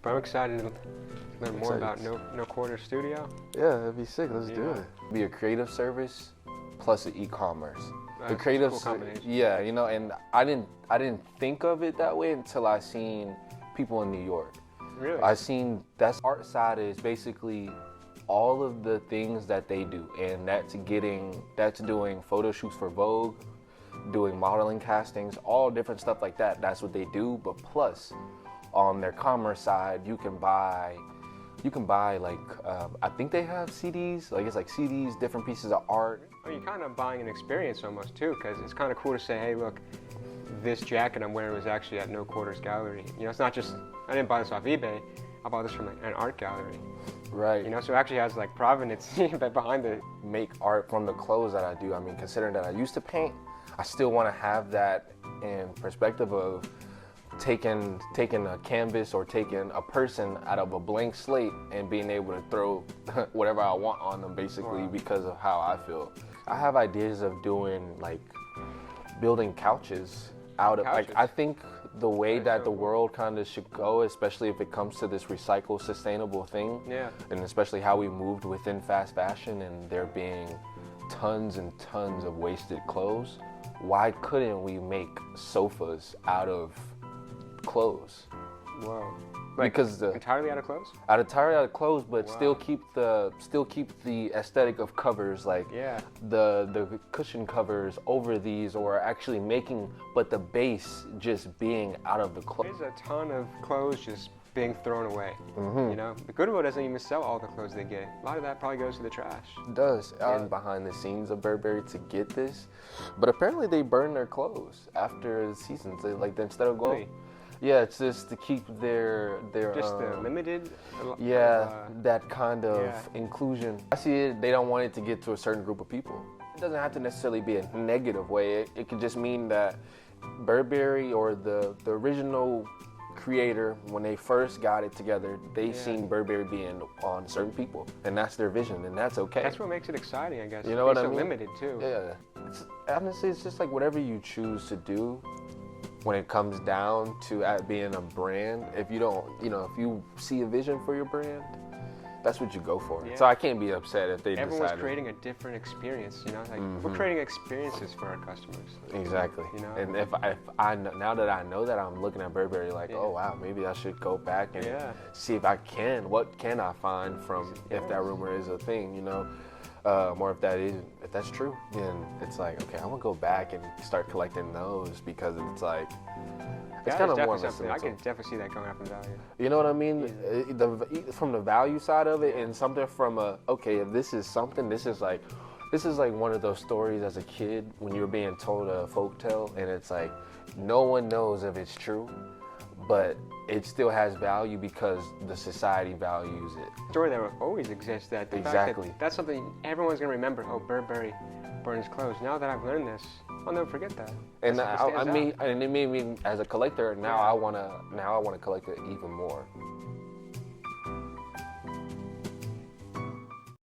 But I'm excited to learn more about No Quarter Studio. Yeah, it'd be sick. Let's do it. Be a creative service plus an e-commerce. The creative, cool combination. yeah, you know, and I didn't think of it that way until I seen people in New York. Really? I seen that's art side is basically all of the things that they do, and that's doing photo shoots for Vogue, doing modeling castings, all different stuff like that. That's what they do. But plus, on their commerce side, you can buy like I think they have CDs. Like it's like CDs, different pieces of art. Oh, you're kind of buying an experience almost too, because it's kind of cool to say, hey, look, this jacket I'm wearing was actually at No Quarters Gallery. You know, it's not just, I didn't buy this off eBay. I bought this from an art gallery. Right. You know, so it actually has like provenance behind it. Make art from the clothes that I do. I mean, considering that I used to paint, I still want to have that in perspective of taking a canvas or taking a person out of a blank slate and being able to throw whatever I want on them, basically. Wow. Because of how I feel. I have ideas of doing like building couches out of like, I think the way that the world kind of should go, especially if it comes to this recycle sustainable thing, and especially how we moved within fast fashion and there being tons and tons of wasted clothes, why couldn't we make sofas out of clothes? Whoa. Like, because entirely out of clothes? Entirely out of clothes, but still keep the aesthetic of covers, like the cushion covers over these, or actually making, but the base just being out of the clothes. There's a ton of clothes just being thrown away. You know, the Goodwill doesn't even sell all the clothes they get. A lot of that probably goes to the trash. It does. And behind the scenes of Burberry to get this, but apparently they burn their clothes after the seasons. They like instead of going. Yeah, it's just to keep their just the limited. That kind of inclusion. I see it. They don't want it to get to a certain group of people. It doesn't have to necessarily be a negative way. It could just mean that Burberry or the original creator, when they first got it together, they seen Burberry being on certain people, and that's their vision, and that's okay. That's what makes it exciting, I guess. You know what I mean? So limited too. Yeah. Honestly, it's just like whatever you choose to do. When it comes down to being a brand, if you don't, if you see a vision for your brand, that's what you go for. So I can't be upset if they Everyone's creating a different experience, you know? Like we're creating experiences for our customers. Exactly. You know? And if I now that I know that, I'm looking at Burberry like, oh wow, maybe I should go back and see if I can. What can I find from if that rumor is a thing, you know? Or if that's true, then it's like, okay, I'm gonna go back and start collecting those, because it's like, it's kind of more something. I can definitely see that going up in value. You know what I mean? From the value side of it, and something from okay, if this is something, this is like one of those stories as a kid when you're being told a folktale, and it's like, no one knows if it's true, but it still has value because the society values it. Story that will always exist. That's something everyone's gonna remember. Oh, Burberry burned his clothes. Now that I've learned this, I'll never forget that. And it made me as a collector. Now I wanna collect it even more.